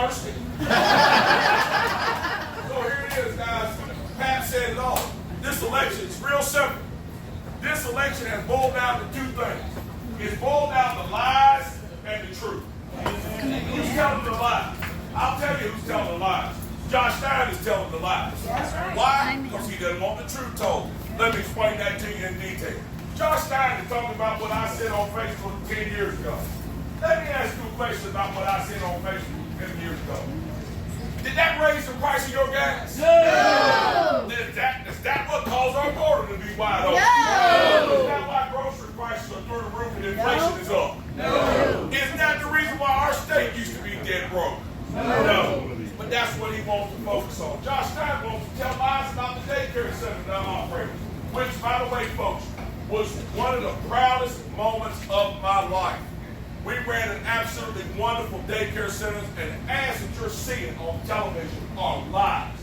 thirsty. So here it is, guys. Pat said it all. This election is real simple. This election has boiled down to two things. It's boiled down to lies and the truth. Who's telling the lies? I'll tell you who's telling the lies. Josh Stein is telling the lies. Why? Because he doesn't want the truth told. Let me explain that to you in detail. Josh Stein is talking about what I said on Facebook 10 years ago. Let me ask you a question about what I said on Facebook 10 years ago. Did that raise the price of your gas? No! Is that what caused our border to be wide open? No! Is that why grocery prices are through the roof and inflation is up? No! Is that the reason why our state used to be dead broke? No. But that's what he wants to focus on. Josh Stein wants to tell lies about the daycare center that I'm operating, which, by the way, folks, was one of the proudest moments of my life. We ran an absolutely wonderful daycare center, and the ads that you're seeing on television are lies.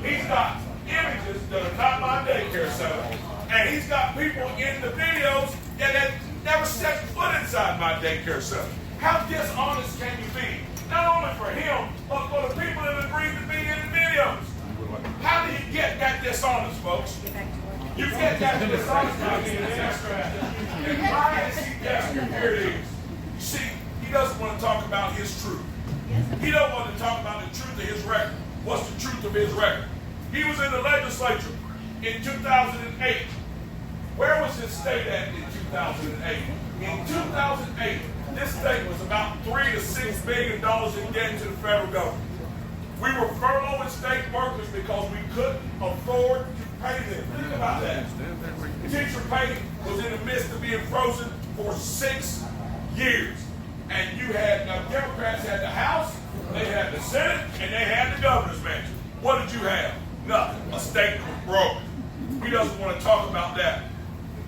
He's got images that are not my daycare center, and he's got people in the videos that never set foot inside my daycare center. How dishonest can you be? Not only for him, but for the people that agreed to be in the videos. How do you get that dishonest, folks? You get that dishonest by being an extra. And why is he desperate? Here it is. You see, he doesn't want to talk about his truth. He don't want to talk about the truth of his record. What's the truth of his record? He was in the legislature in 2008. Where was his state at in 2008? In 2008, this state was about $3 to $6 billion in debt to the federal government. We were furloughing state workers because we couldn't afford to pay them. Think about that. Teacher pay was in the midst of being frozen for 6 years. And you had, now Democrats had the House, they had the Senate, and they had the governor's mansion. What did you have? Nothing. A state that was broke. He doesn't want to talk about that.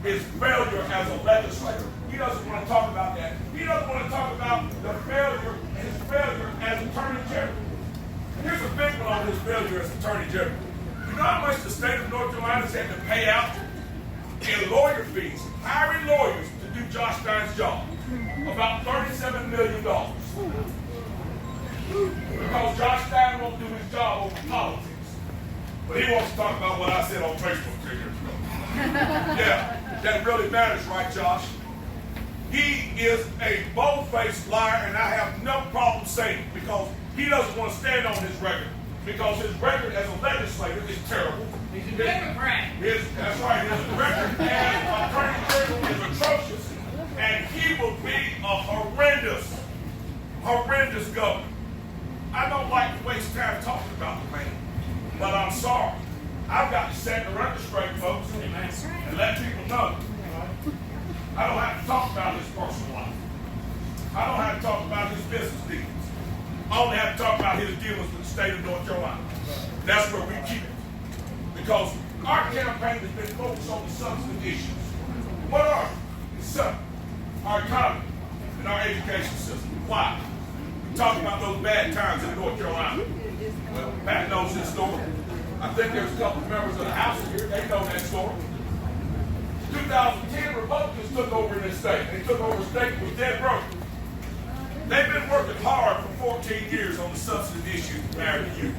His failure as a legislator. He doesn't want to talk about that. He doesn't want to talk about the failure, his failure as Attorney General. Here's a big one on his failure as Attorney General. You know how much the state of North Carolina has had to pay out in lawyer fees, hiring lawyers to do Josh Stein's job? About $37 million. Because Josh Stein won't do his job over politics. But he wants to talk about what I said on Facebook 10 years ago. Yeah, that really matters, right, Josh? He is a bold-faced liar, and I have no problem saying it because he doesn't want to stand on his record. Because his record as a legislator is terrible. He's a Democrat. That's right. His record as Attorney General is atrocious. And he will be a horrendous governor. I don't like to waste time talking about the man, but I'm sorry. I've got to set the record straight, folks, and let people know. I don't have to talk about his personal life. I don't have to talk about his business dealings. I only have to talk about his dealings with the state of North Carolina. That's where we keep it. Because our campaign has been focused on the substantive issues. What are they? It's simple. Our economy and our education system. Why? We talk about those bad times in North Carolina. Well, Pat knows this story. I think there's a couple of members of the House here. They know that story. 2010, Republicans took over in this state. They took over a state that was dead broke. They've been working hard for 14 years on the substantive issues of marriage and youth.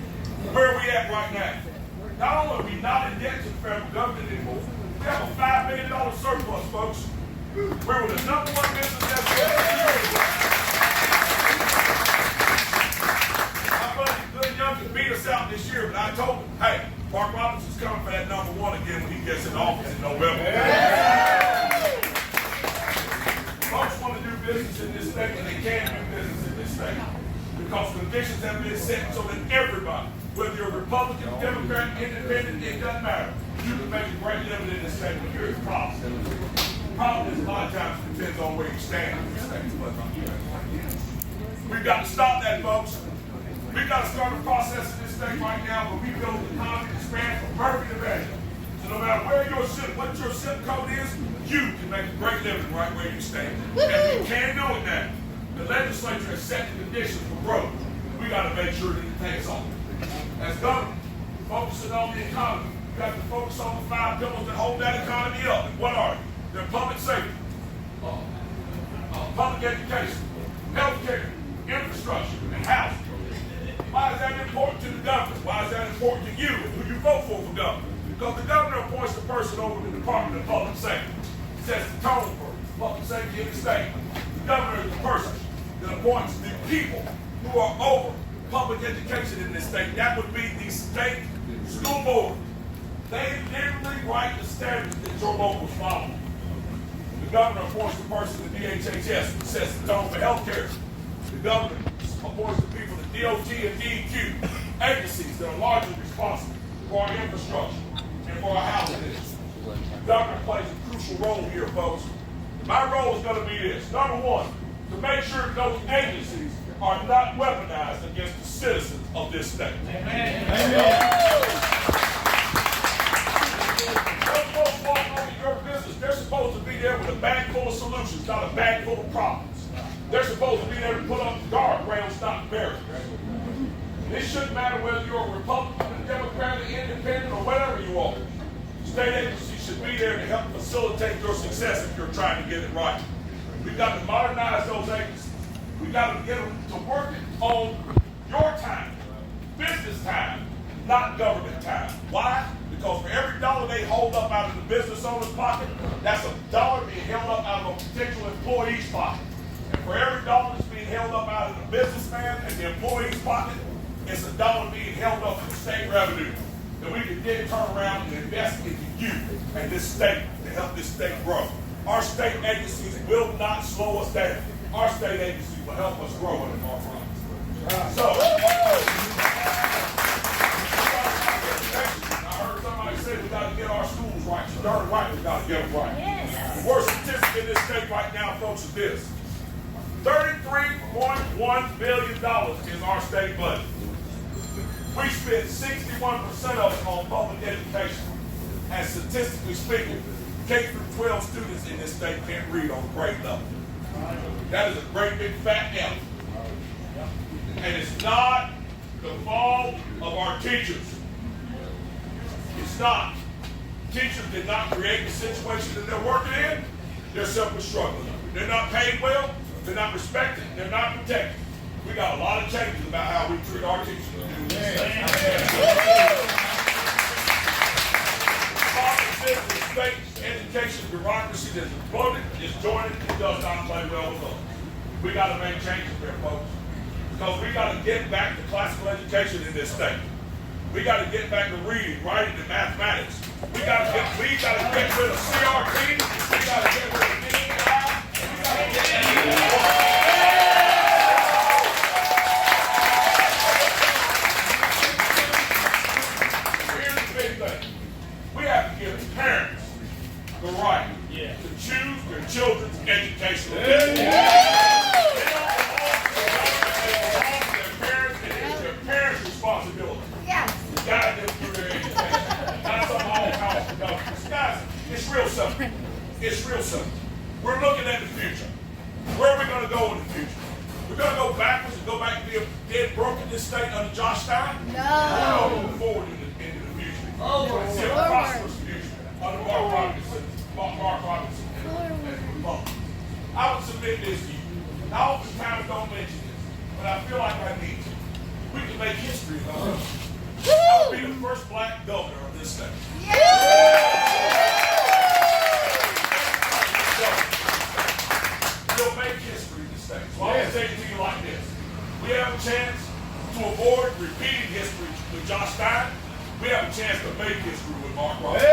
Where are we at right now? Not only are we not in debt to the federal government anymore, we have a $5 billion surplus, folks. We're the number one business My buddy Good Young can beat us out this year, but I told him, hey, Mark Robinson's coming for that number one again when he gets in office in November. Folks want to do business in this state, and they can do business in this state. Because conditions have been set so that everybody, whether you're a Republican, Democrat, Independent, it doesn't matter. You can make a great living in this state, but here's the problem. The problem is a lot of times it depends on where you stand in this state. We've got to stop that, folks. We've got to start a process in this state right now where we build an economy that spans from Murphy to Measure. So no matter where what your zip code is, you can make a great living right where you stand. And we can do it now. The legislature has set the conditions for growth. We got to make sure that it takes off. As government, focusing on the economy, we got to focus on the 5 pillars that hold that economy up. And what are they? They're public safety, public education, health care, infrastructure, and housing. important to the governor? Why is that important to you and who you vote for governor? Because the governor appoints the person over the Department of Public Safety. It sets the tone for public safety in the state. The governor is the person that appoints the people who are over public education in this state. That would be the state school board. They literally write the standards that your locals follow. The governor appoints the person, the DHHS, who sets the tone for health care. The governor appoints the people, the DOT and DEQ, agencies that are largely responsible for our infrastructure and for our housing industry. The governor plays a crucial role here, folks. My role is going to be this. Number one, to make sure that those agencies are not weaponized against the citizens of this state. Amen. Those folks walking over your business, they're supposed to be there with a bag full of solutions, not a bag full of problems. They're supposed to be there to put up guardrails, not barriers. It shouldn't matter whether you're a Republican, a Democrat, an Independent, or whatever you are. State agencies should be there to help facilitate your success if you're trying to get it right. We've got to modernize those agencies. We've got to get them to work on your time, business time, not government time. Why? Because for every dollar they hold up out of the business owner's pocket, that's a dollar being held up out of a potential employee's pocket. And for every dollar that's being held up out of the businessman and the employee's pocket, it's a dollar being held up in state revenue that we can then turn around and invest into you and this state to help this state grow. Our state agencies will not slow us down. Our state agencies will help us grow in our front. So, I heard somebody say we got to get our schools right. You're darn right we got to get them right. Yes. The worst statistic in this state right now, folks, is this. $33.1 billion is our state budget. We spend 61% of it on public education. And statistically speaking, K through 12 students in this state can't read on grade level. That is a great big fat F. And it's not the fault of our teachers. It's not. Teachers did not create the situation that they're working in. They're simply struggling. They're not paid well. They're not respected. They're not protected. We got a lot of changes about how we treat our teachers. The state education bureaucracy that's bloated, disjointed, and does not play well with us. We got to make changes there, folks. Because we got to get back to classical education in this state. We got to get back to reading, writing, and mathematics. We got to get rid of CRT. We got to get rid of DEI. We got to get Here's the big thing. We have to give parents the right to choose their children's education. They don't belong to the government. They belong to their parents, and it's their parents' responsibility to guide them through their education. Not some all-powerful government. Guys, it's real simple. It's real simple. We're looking at the future. Where are we going to go in the future? We're going to go backwards and go back to be dead broke in this state under Josh Stein? No. We're moving forward into the future. We're going to see a prosperous future under Mark Robinson and Republicans. I would submit this to you. I oftentimes don't mention this, but I feel like I need to. We can make history of ourselves. I would be the first black governor of this state. We'll make history in this state. So I will say it to you like this. We have a chance to avoid repeating history with Josh Stein. We have a chance to make history with Mark Robinson.